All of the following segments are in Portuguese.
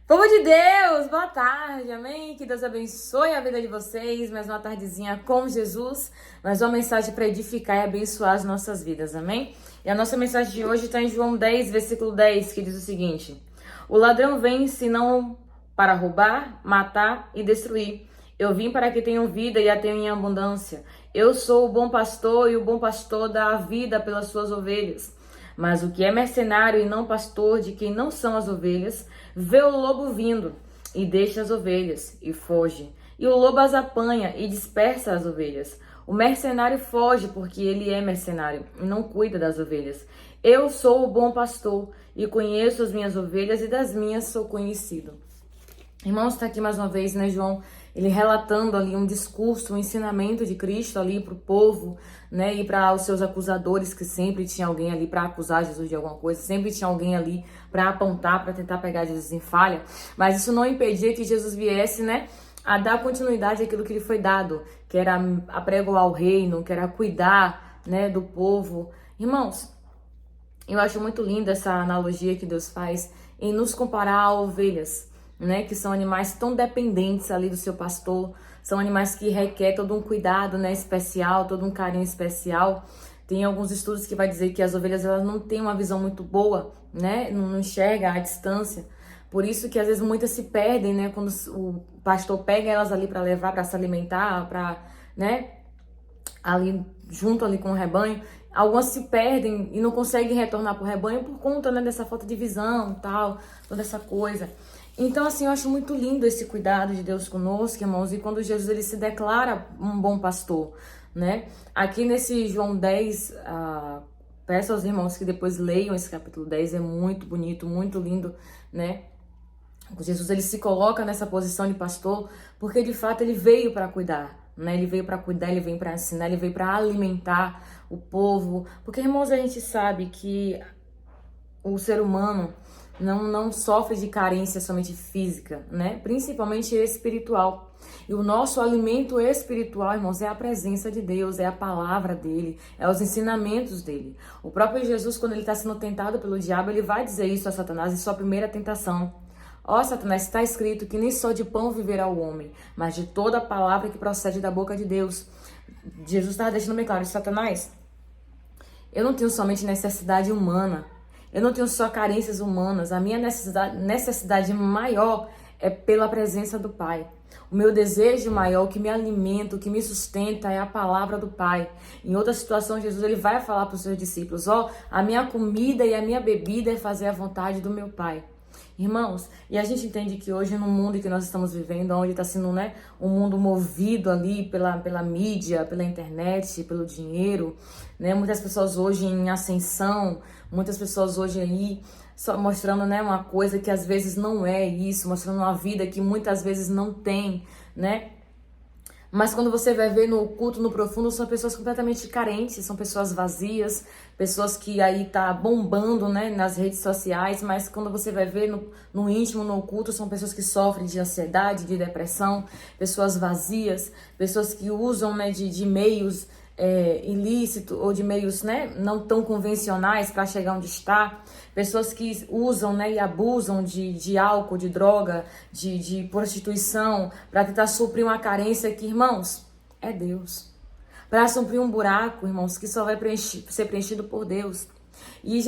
Povo de Deus, boa tarde, amém? Que Deus abençoe a vida de vocês. Mais uma tardezinha com Jesus, mais uma mensagem para edificar e abençoar as nossas vidas, amém? E a nossa mensagem de hoje está em João 10, versículo 10, que diz o seguinte: O ladrão vem senão para roubar, matar e destruir. Eu vim para que tenham vida e a tenham em abundância. Eu sou o bom pastor e o bom pastor dá a vida pelas suas ovelhas. Mas o que é mercenário e não pastor de quem não são as ovelhas, vê o lobo vindo e deixa as ovelhas e foge. E o lobo as apanha e dispersa as ovelhas. O mercenário foge porque ele é mercenário e não cuida das ovelhas. Eu sou o bom pastor e conheço as minhas ovelhas e das minhas sou conhecido. Irmãos, está aqui mais uma vez, né, João? Ele relatando ali um discurso, um ensinamento de Cristo ali para o povo, né, e para os seus acusadores, que sempre tinha alguém ali para acusar Jesus de alguma coisa, sempre tinha alguém ali para apontar, para tentar pegar Jesus em falha, mas isso não impedia que Jesus viesse, né, a dar continuidade àquilo que lhe foi dado, que era apregoar o reino, que era cuidar, né, do povo. Irmãos, eu acho muito linda essa analogia que Deus faz em nos comparar a ovelhas, né, que são animais tão dependentes ali do seu pastor, são animais que requer todo um cuidado, né, especial, todo um carinho especial. Tem alguns estudos que vai dizer que as ovelhas elas não têm uma visão muito boa, né, não enxerga a distância. Por isso que às vezes muitas se perdem, né, quando o pastor pega elas ali para levar, para se alimentar, para, né, ali junto ali com o rebanho. Algumas se perdem e não conseguem retornar para o rebanho por conta, né, dessa falta de visão, tal, toda essa coisa. Então, assim, eu acho muito lindo esse cuidado de Deus conosco, irmãos, e quando Jesus ele se declara um bom pastor, né? Aqui nesse João 10, peço aos irmãos que depois leiam esse capítulo 10, é muito bonito, muito lindo, né? Jesus ele se coloca nessa posição de pastor porque de fato ele veio para cuidar, né? Ele veio para cuidar, ele veio para ensinar, ele veio para alimentar o povo. Porque, irmãos, a gente sabe que o ser humano não sofre de carência somente física, né? Principalmente espiritual. E o nosso alimento espiritual, irmãos, é a presença de Deus, é a palavra dele, é os ensinamentos dele. O próprio Jesus, quando ele está sendo tentado pelo diabo, ele vai dizer isso a Satanás em sua primeira tentação. Ó, Satanás, está escrito que nem só de pão viverá o homem, mas de toda a palavra que procede da boca de Deus. Jesus estava deixando bem claro: Satanás, eu não tenho somente necessidade humana, eu não tenho só carências humanas, a minha necessidade maior é pela presença do Pai. O meu desejo maior, o que me alimenta, o que me sustenta é a palavra do Pai. Em outra situação, Jesus ele vai falar para os seus discípulos: ó, a minha comida e a minha bebida é fazer a vontade do meu Pai. Irmãos, e a gente entende que hoje no mundo que nós estamos vivendo, onde está sendo, né, um mundo movido ali pela mídia, pela internet, pelo dinheiro, né, muitas pessoas hoje em ascensão, muitas pessoas hoje aí só mostrando, né, uma coisa que às vezes não é isso, mostrando uma vida que muitas vezes não tem, né? Mas quando você vai ver no oculto, no profundo, são pessoas completamente carentes, são pessoas vazias, pessoas que aí tá bombando, né, nas redes sociais, mas quando você vai ver no íntimo, no oculto, são pessoas que sofrem de ansiedade, de depressão, pessoas vazias, pessoas que usam, né, de meios ilícitos ou de meios, né, não tão convencionais para chegar onde está, pessoas que usam, né, e abusam de álcool, de droga, de prostituição para tentar suprir uma carência que, irmãos, é Deus. Para suprir um buraco, irmãos, que só vai ser preenchido por Deus. E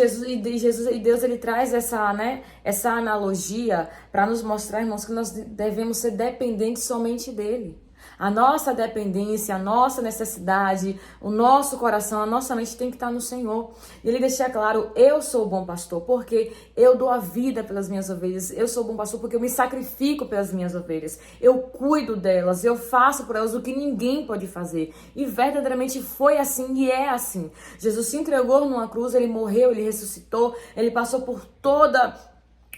Deus ele traz essa, né, essa analogia para nos mostrar, irmãos, que nós devemos ser dependentes somente dele. A nossa dependência, a nossa necessidade, o nosso coração, a nossa mente tem que estar no Senhor. E ele deixa claro: eu sou o bom pastor porque eu dou a vida pelas minhas ovelhas. Eu sou o bom pastor porque eu me sacrifico pelas minhas ovelhas. Eu cuido delas, eu faço por elas o que ninguém pode fazer. E verdadeiramente foi assim e é assim. Jesus se entregou numa cruz, ele morreu, ele ressuscitou, ele passou por toda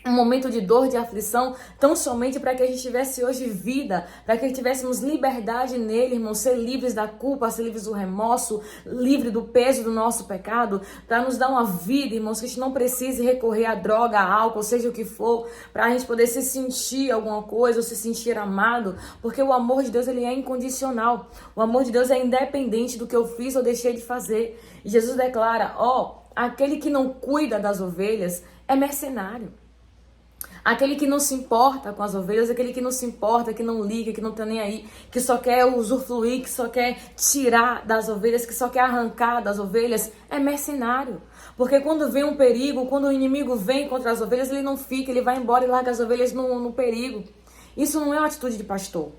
um momento de dor, de aflição, tão somente para que a gente tivesse hoje vida, para que tivéssemos liberdade nele, irmãos, ser livres da culpa, ser livres do remorso, livre do peso do nosso pecado, para nos dar uma vida, irmãos, que a gente não precise recorrer à droga, a álcool, seja o que for, para a gente poder se sentir alguma coisa ou se sentir amado, porque o amor de Deus ele é incondicional, o amor de Deus é independente do que eu fiz ou deixei de fazer. E Jesus declara: ó, aquele que não cuida das ovelhas é mercenário. Aquele que não se importa com as ovelhas, aquele que não se importa, que não liga, que não tá nem aí, que só quer usufruir, que só quer tirar das ovelhas, que só quer arrancar das ovelhas, é mercenário. Porque quando vem um perigo, quando o inimigo vem contra as ovelhas, ele não fica, ele vai embora e larga as ovelhas no perigo. Isso não é uma atitude de pastor.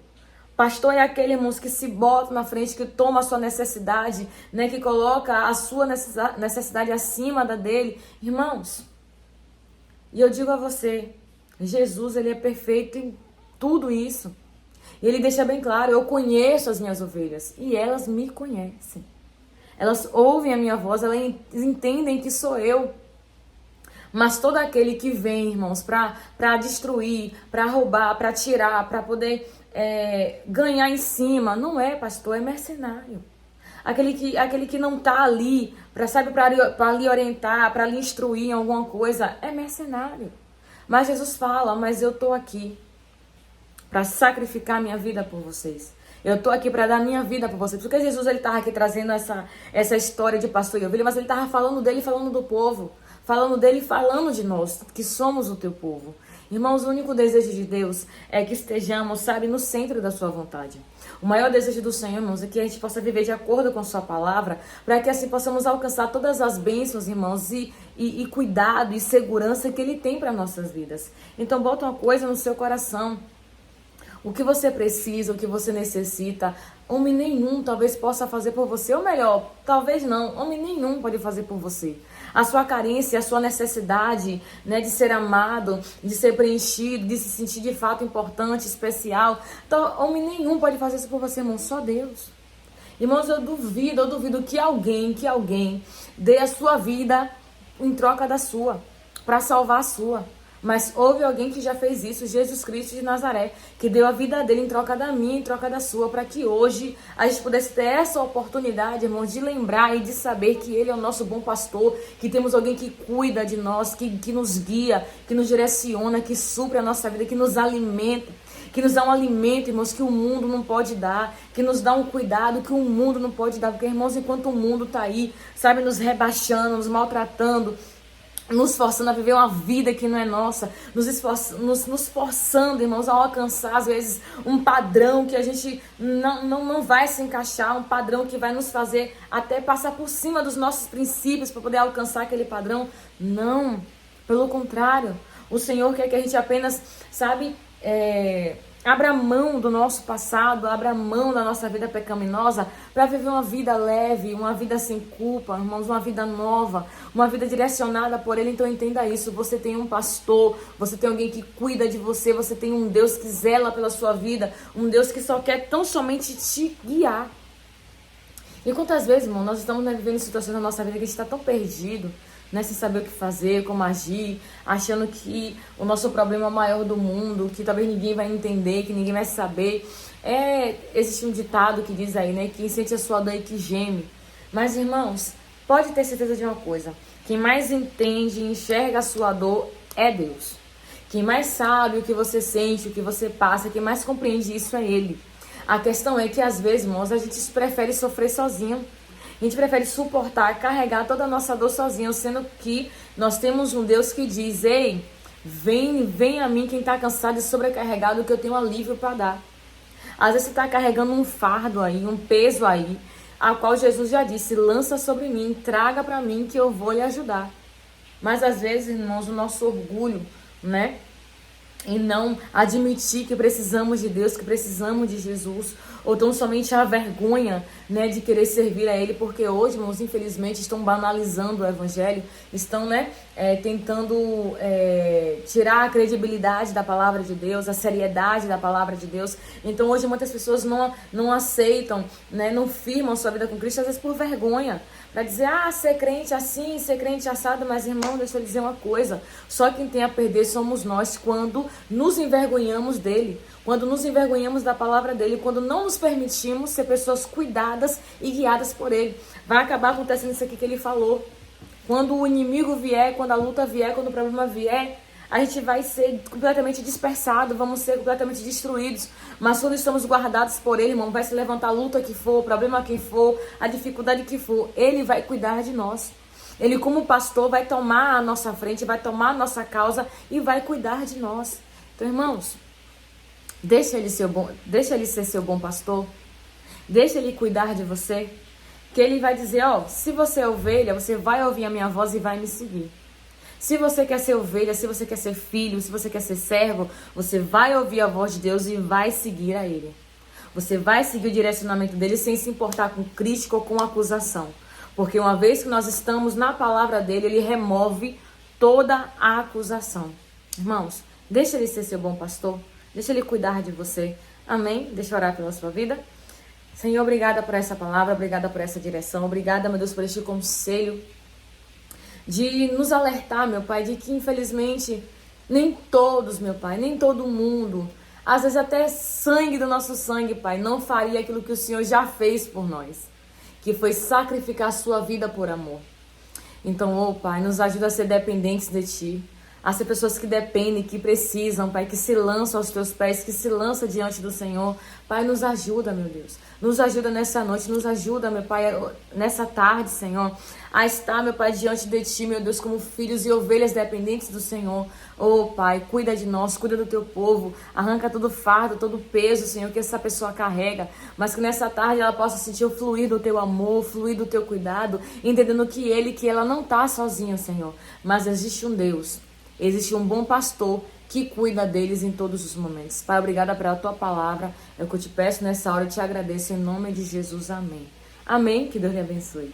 Pastor é aquele, irmãos, que se bota na frente, que toma a sua necessidade, né, que coloca a sua necessidade acima da dele. Irmãos, e eu digo a você, Jesus, ele é perfeito em tudo isso. Ele deixa bem claro, eu conheço as minhas ovelhas e elas me conhecem. Elas ouvem a minha voz, elas entendem que sou eu. Mas todo aquele que vem, irmãos, para destruir, para roubar, para tirar, para poder ganhar em cima, não é pastor, é mercenário. Aquele que não tá ali para lhe orientar, para lhe instruir em alguma coisa, é mercenário. Mas Jesus fala, mas eu tô aqui para sacrificar minha vida por vocês. Eu tô aqui para dar minha vida por vocês. Porque Jesus, ele tava aqui trazendo essa história de pastor e ovelha, mas ele tava falando dele, falando do povo. Falando dele, falando de nós, que somos o teu povo. Irmãos, o único desejo de Deus é que estejamos, sabe, no centro da sua vontade. O maior desejo do Senhor, irmãos, é que a gente possa viver de acordo com a sua palavra, para que assim possamos alcançar todas as bênçãos, irmãos, e cuidado e segurança que Ele tem para nossas vidas. Então, bota uma coisa no seu coração. O que você precisa, o que você necessita, homem nenhum talvez possa fazer por você. Ou melhor, talvez não, homem nenhum pode fazer por você. A sua carência, a sua necessidade, né, de ser amado, de ser preenchido, de se sentir de fato importante, especial. Então, homem nenhum pode fazer isso por você, irmão, só Deus. Irmãos, eu duvido que alguém dê a sua vida em troca da sua, para salvar a sua. Mas houve alguém que já fez isso, Jesus Cristo de Nazaré, que deu a vida dele em troca da minha, em troca da sua, para que hoje a gente pudesse ter essa oportunidade, irmãos, de lembrar e de saber que Ele é o nosso bom pastor, que temos alguém que cuida de nós, que nos guia, que nos direciona, que supre a nossa vida, que nos alimenta, que nos dá um alimento, irmãos, que o mundo não pode dar, que nos dá um cuidado que o mundo não pode dar, porque, irmãos, enquanto o mundo está aí, sabe, nos rebaixando, nos maltratando, nos forçando a viver uma vida que não é nossa, nos forçando, irmãos, a alcançar, às vezes, um padrão que a gente não vai se encaixar, um padrão que vai nos fazer até passar por cima dos nossos princípios para poder alcançar aquele padrão. Não, pelo contrário, o Senhor quer que a gente apenas, sabe, abra mão do nosso passado, abra mão da nossa vida pecaminosa para viver uma vida leve, uma vida sem culpa, irmãos, uma vida nova, uma vida direcionada por Ele. Então entenda isso, você tem um pastor, você tem alguém que cuida de você, você tem um Deus que zela pela sua vida, um Deus que só quer tão somente te guiar. E quantas vezes, irmão, nós estamos vivendo situações na nossa vida que a gente está tão perdido, né, sem saber o que fazer, como agir, achando que o nosso problema é o maior do mundo, que talvez ninguém vai entender, que ninguém vai saber. Existe um ditado que diz aí, né, quem sente a sua dor e que geme. Mas, irmãos, pode ter certeza de uma coisa, quem mais entende e enxerga a sua dor é Deus. Quem mais sabe o que você sente, o que você passa, quem mais compreende isso é Ele. A questão é que, às vezes, irmãos, a gente prefere sofrer sozinho. A gente prefere suportar, carregar toda a nossa dor sozinho, sendo que nós temos um Deus que diz, ei, vem a mim quem está cansado e sobrecarregado, que eu tenho alívio para dar. Às vezes você está carregando um fardo aí, um peso aí, a qual Jesus já disse, lança sobre mim, traga para mim que eu vou lhe ajudar. Mas às vezes, irmãos, o nosso orgulho, né? E não admitir que precisamos de Deus, que precisamos de Jesus, ou tão somente a vergonha, né, de querer servir a Ele, porque hoje, irmãos, infelizmente, estão banalizando o Evangelho, estão, né, tentando tirar a credibilidade da palavra de Deus, a seriedade da palavra de Deus. Então, hoje, muitas pessoas não aceitam, né, não firmam sua vida com Cristo, às vezes por vergonha, para dizer, ser crente assim, ser crente assado. Mas, irmão, deixa eu dizer uma coisa, só quem tem a perder somos nós quando nos envergonhamos dele, quando nos envergonhamos da palavra dele, quando não nos permitimos ser pessoas cuidadas e guiadas por ele. Vai acabar acontecendo isso aqui que ele falou. Quando o inimigo vier, quando a luta vier, quando o problema vier, a gente vai ser completamente dispersado, vamos ser completamente destruídos. Mas quando estamos guardados por Ele, irmão, vai se levantar a luta que for, o problema que for, a dificuldade que for, Ele vai cuidar de nós. Ele, como pastor, vai tomar a nossa frente, vai tomar a nossa causa e vai cuidar de nós. Então, irmãos, deixa ele ser seu bom pastor. Deixa ele cuidar de você. Que ele vai dizer, ó, se você é ovelha, você vai ouvir a minha voz e vai me seguir. Se você quer ser ovelha, se você quer ser filho, se você quer ser servo, você vai ouvir a voz de Deus e vai seguir a Ele. Você vai seguir o direcionamento dele sem se importar com crítica ou com acusação. Porque uma vez que nós estamos na palavra dele, ele remove toda a acusação. Irmãos, deixa ele ser seu bom pastor. Deixa ele cuidar de você. Amém? Deixa eu orar pela sua vida. Senhor, obrigada por essa palavra, obrigada por essa direção. Obrigada, meu Deus, por este conselho de nos alertar, meu Pai, de que infelizmente nem todos, meu Pai, nem todo mundo, às vezes até sangue do nosso sangue, Pai, não faria aquilo que o Senhor já fez por nós, que foi sacrificar a sua vida por amor. Então, ô Pai, nos ajuda a ser dependentes de Ti, a ser pessoas que dependem, que precisam, Pai, que se lançam aos Teus pés, que se lançam diante do Senhor. Pai, nos ajuda, meu Deus. Nos ajuda nessa noite, nos ajuda, meu Pai, nessa tarde, Senhor, a estar, meu Pai, diante de Ti, meu Deus, como filhos e ovelhas dependentes do Senhor. Oh, Pai, cuida de nós, cuida do Teu povo, arranca todo fardo, todo peso, Senhor, que essa pessoa carrega, mas que nessa tarde ela possa sentir o fluir do Teu amor, o fluir do Teu cuidado, entendendo que ela não está sozinha, Senhor, mas existe um Deus, existe um bom pastor que cuida deles em todos os momentos. Pai, obrigada pela Tua palavra, é o que eu te peço nessa hora, eu te agradeço em nome de Jesus, amém. Amém, que Deus lhe abençoe.